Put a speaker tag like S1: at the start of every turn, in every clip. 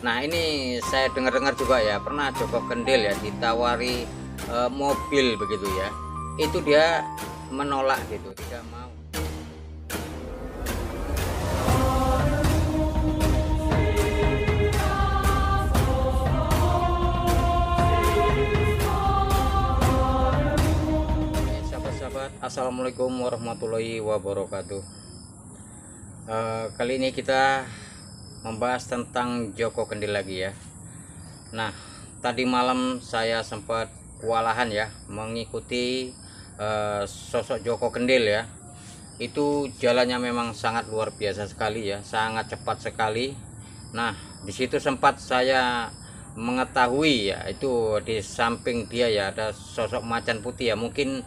S1: Nah, ini saya dengar-dengar juga ya, pernah Joko Kendil ya ditawari mobil begitu ya. Itu dia menolak gitu, tidak mau. Oke, sahabat-sahabat, Assalamualaikum warahmatullahi wabarakatuh. Kali ini kita membahas tentang Joko Kendil lagi ya. Nah, tadi malam saya sempat kewalahan ya mengikuti sosok Joko Kendil ya. Itu jalannya memang sangat luar biasa sekali ya, sangat cepat sekali. Nah, di situ sempat saya mengetahui ya, itu di samping dia ya ada sosok macan putih ya. Mungkin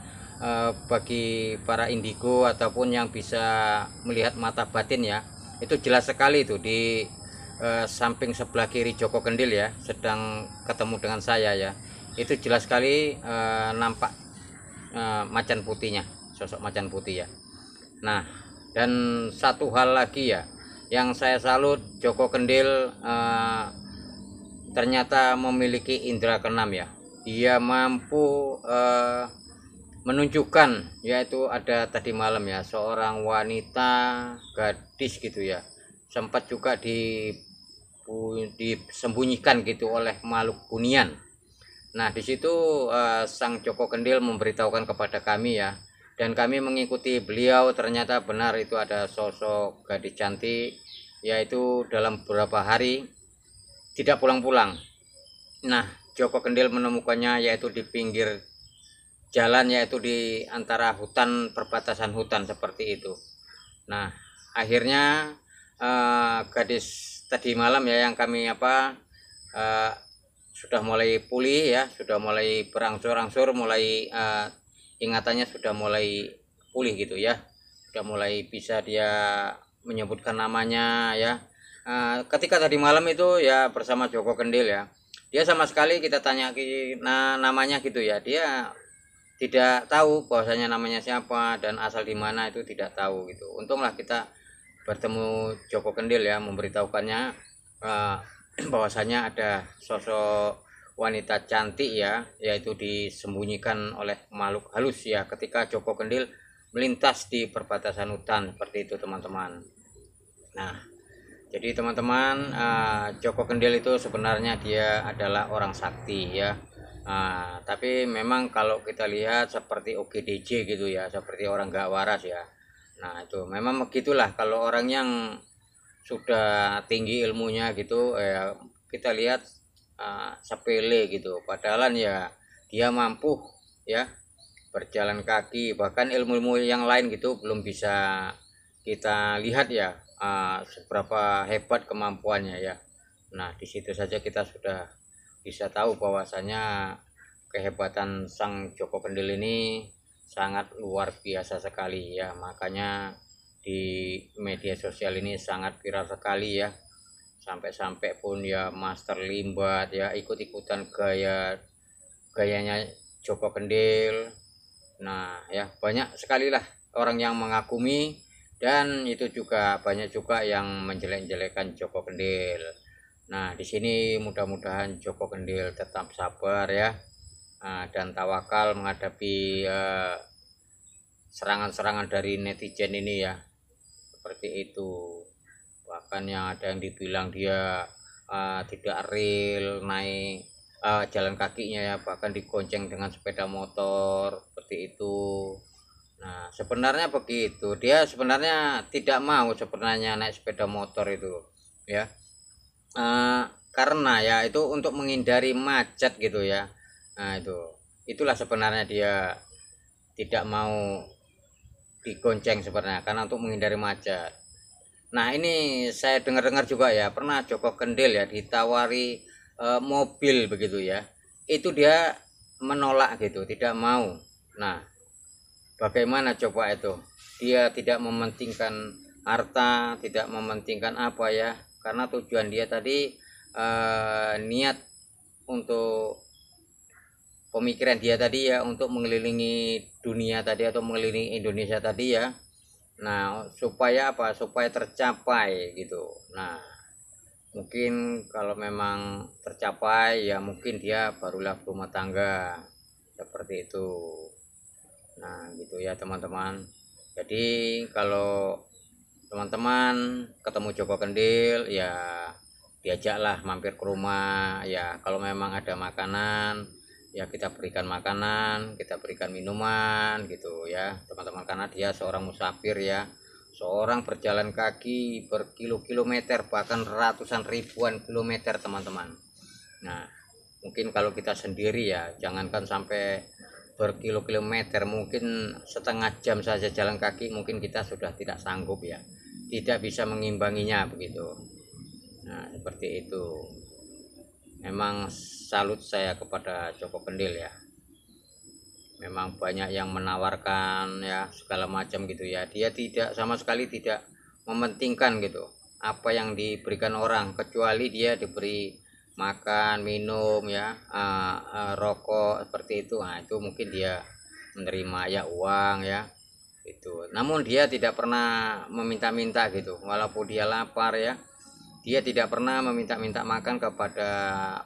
S1: bagi para indigo ataupun yang bisa melihat mata batin ya, itu jelas sekali itu di samping sebelah kiri Joko Kendil ya sedang ketemu dengan saya ya, itu jelas sekali nampak macan putihnya, sosok macan putih ya. Nah, dan satu hal lagi ya yang saya salut, Joko Kendil ternyata memiliki indera keenam ya. Dia mampu menunjukkan, yaitu ada tadi malam ya seorang wanita gadis gitu ya, sempat juga disembunyikan gitu oleh makhluk hunian. Nah, di situ sang Joko Kendil memberitahukan kepada kami ya, dan kami mengikuti beliau. Ternyata benar itu ada sosok gadis cantik, yaitu dalam beberapa hari tidak pulang-pulang. Nah, Joko Kendil menemukannya yaitu di pinggir jalan, yaitu di antara hutan, perbatasan hutan seperti itu. Nah, akhirnya gadis tadi malam ya yang kami eh, sudah mulai pulih ya, sudah mulai berangsur-angsur, mulai ingatannya sudah mulai pulih gitu ya, sudah mulai bisa dia menyebutkan namanya ya. Ketika tadi malam itu ya bersama Joko Kendil ya, dia sama sekali kita tanya namanya gitu ya, dia tidak tahu bahwasanya namanya siapa dan asal di mana itu tidak tahu gitu. Untunglah kita bertemu Joko Kendil ya, memberitahukannya eh, bahwasanya ada sosok wanita cantik ya, yaitu disembunyikan oleh makhluk halus ya ketika Joko Kendil melintas di perbatasan hutan seperti itu teman-teman. Nah, jadi teman-teman, Joko Kendil itu sebenarnya dia adalah orang sakti ya. Tapi memang kalau kita lihat seperti OGDJ gitu ya, seperti orang gak waras ya. Nah, itu memang begitulah kalau orang yang sudah tinggi ilmunya gitu ya, kita lihat sepele gitu. Padahal ya dia mampu ya berjalan kaki, bahkan ilmu-ilmu yang lain gitu belum bisa kita lihat ya seberapa hebat kemampuannya ya. Nah, di situ saja kita sudah bisa tahu bahwasanya kehebatan sang Joko Kendil ini sangat luar biasa sekali ya. Makanya di media sosial ini sangat viral sekali ya. Sampai-sampai pun ya Master Limbat ya ikut-ikutan gayanya Joko Kendil. Nah, ya banyak sekali lah orang yang mengagumi, dan itu juga banyak juga yang menjelek-jelekan Joko Kendil. Nah, di sini mudah-mudahan Joko Kendil tetap sabar ya, dan tawakal menghadapi serangan-serangan dari netizen ini ya. Seperti itu. Bahkan yang ada yang dibilang dia tidak real naik jalan kakinya ya, bahkan digonceng dengan sepeda motor seperti itu. Nah, sebenarnya begitu, dia sebenarnya tidak mau sebenarnya naik sepeda motor itu ya, karena ya itu untuk menghindari macet gitu ya. Nah, itulah sebenarnya dia tidak mau digonceng sebenarnya, karena untuk menghindari macet. Nah, ini saya dengar-dengar juga ya, pernah Joko Kendil ya ditawari mobil begitu ya. Itu dia menolak gitu, tidak mau. Nah, bagaimana coba itu? Dia tidak mementingkan harta, tidak mementingkan apa ya, karena tujuan dia tadi niat untuk pemikiran dia tadi ya untuk mengelilingi dunia tadi atau mengelilingi Indonesia tadi ya. Nah, supaya apa? Supaya tercapai gitu. Nah, mungkin kalau memang tercapai ya mungkin dia barulah rumah tangga seperti itu. Nah gitu ya teman-teman. Jadi kalau teman-teman ketemu Joko Kendil ya diajaklah mampir ke rumah ya. Kalau memang ada makanan ya kita berikan makanan, kita berikan minuman gitu ya teman-teman, karena dia seorang musafir ya, seorang berjalan kaki berkilo-kilometer bahkan ratusan ribuan kilometer teman-teman. Nah mungkin kalau kita sendiri ya jangankan sampai berkilo-kilometer, mungkin setengah jam saja jalan kaki mungkin kita sudah tidak sanggup ya, tidak bisa mengimbanginya begitu. Nah seperti itu. Memang salut saya kepada Joko Kendil ya. Memang banyak yang menawarkan ya segala macam gitu ya. Dia tidak sama sekali tidak mementingkan gitu apa yang diberikan orang, kecuali dia diberi makan, minum ya, rokok seperti itu. Nah itu mungkin dia menerima ya uang ya itu. Namun dia tidak pernah meminta-minta gitu, walaupun dia lapar ya. Dia tidak pernah meminta-minta makan kepada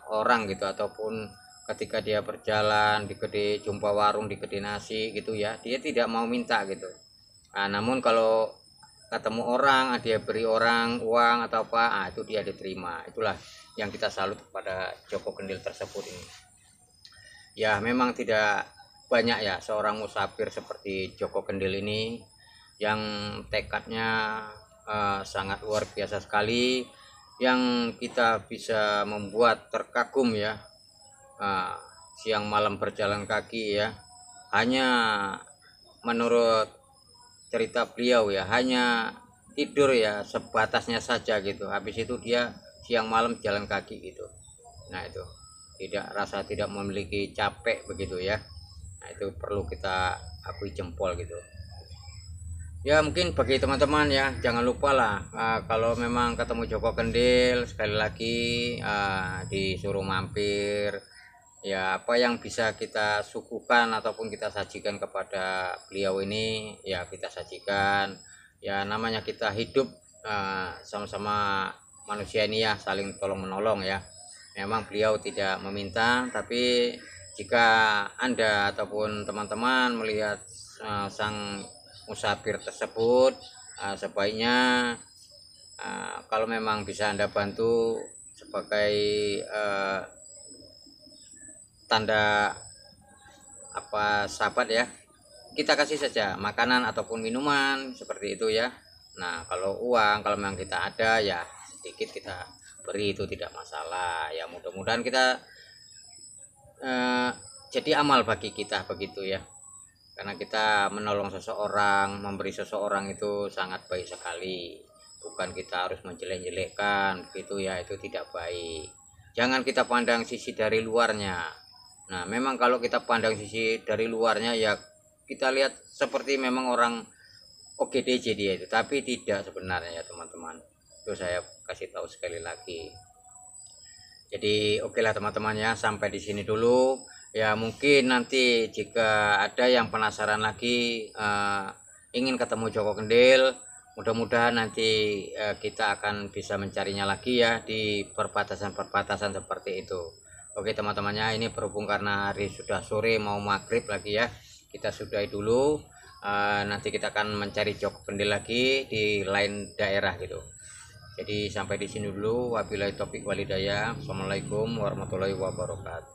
S1: orang gitu, ataupun ketika dia berjalan di gede jumpa warung di gede nasi gitu ya, dia tidak mau minta gitu. Nah, namun kalau ketemu orang dia beri orang uang atau apa, itu dia diterima. Itulah yang kita salut kepada Joko Kendil tersebut ini. Ya memang tidak banyak ya seorang musafir seperti Joko Kendil ini yang tekadnya sangat luar biasa sekali, yang kita bisa membuat terkagum ya. Siang malam berjalan kaki ya, hanya menurut cerita beliau ya, hanya tidur ya sebatasnya saja gitu, habis itu dia siang malam jalan kaki gitu. Nah itu tidak memiliki capek begitu ya. Nah itu perlu kita akui jempol gitu ya. Mungkin bagi teman-teman ya jangan lupa lah, kalau memang ketemu Joko Kendil sekali lagi disuruh mampir ya, apa yang bisa kita suguhkan ataupun kita sajikan kepada beliau ini ya kita sajikan ya. Namanya kita hidup sama-sama manusia ini ya, saling tolong menolong ya. Memang beliau tidak meminta, tapi jika Anda ataupun teman-teman melihat sang musafir tersebut, sebaiknya kalau memang bisa Anda bantu sebagai tanda apa sahabat ya, kita kasih saja makanan ataupun minuman seperti itu ya. Nah kalau uang, kalau memang kita ada ya sedikit kita beri, itu tidak masalah ya. Mudah-mudahan kita jadi amal bagi kita begitu ya, karena kita menolong seseorang, memberi seseorang itu sangat baik sekali. Bukan kita harus menjelek-jelekkan begitu ya, itu tidak baik. Jangan kita pandang sisi dari luarnya. Nah memang kalau kita pandang sisi dari luarnya ya kita lihat seperti memang orang OGDJ dia itu, tapi tidak sebenarnya ya teman-teman. Itu saya kasih tahu sekali lagi. Jadi oke lah teman-teman ya, sampai di sini dulu ya. Mungkin nanti jika ada yang penasaran lagi ingin ketemu Joko Kendil, mudah-mudahan nanti kita akan bisa mencarinya lagi ya di perbatasan-perbatasan seperti itu. Oke teman-temannya, ini berhubung karena hari sudah sore mau maghrib lagi ya, kita sudahi dulu. Nanti kita akan mencari Joko Kendil lagi di lain daerah gitu. Jadi sampai di sini dulu. Wabillahi taufik walhidayah. Assalamualaikum warahmatullahi wabarakatuh.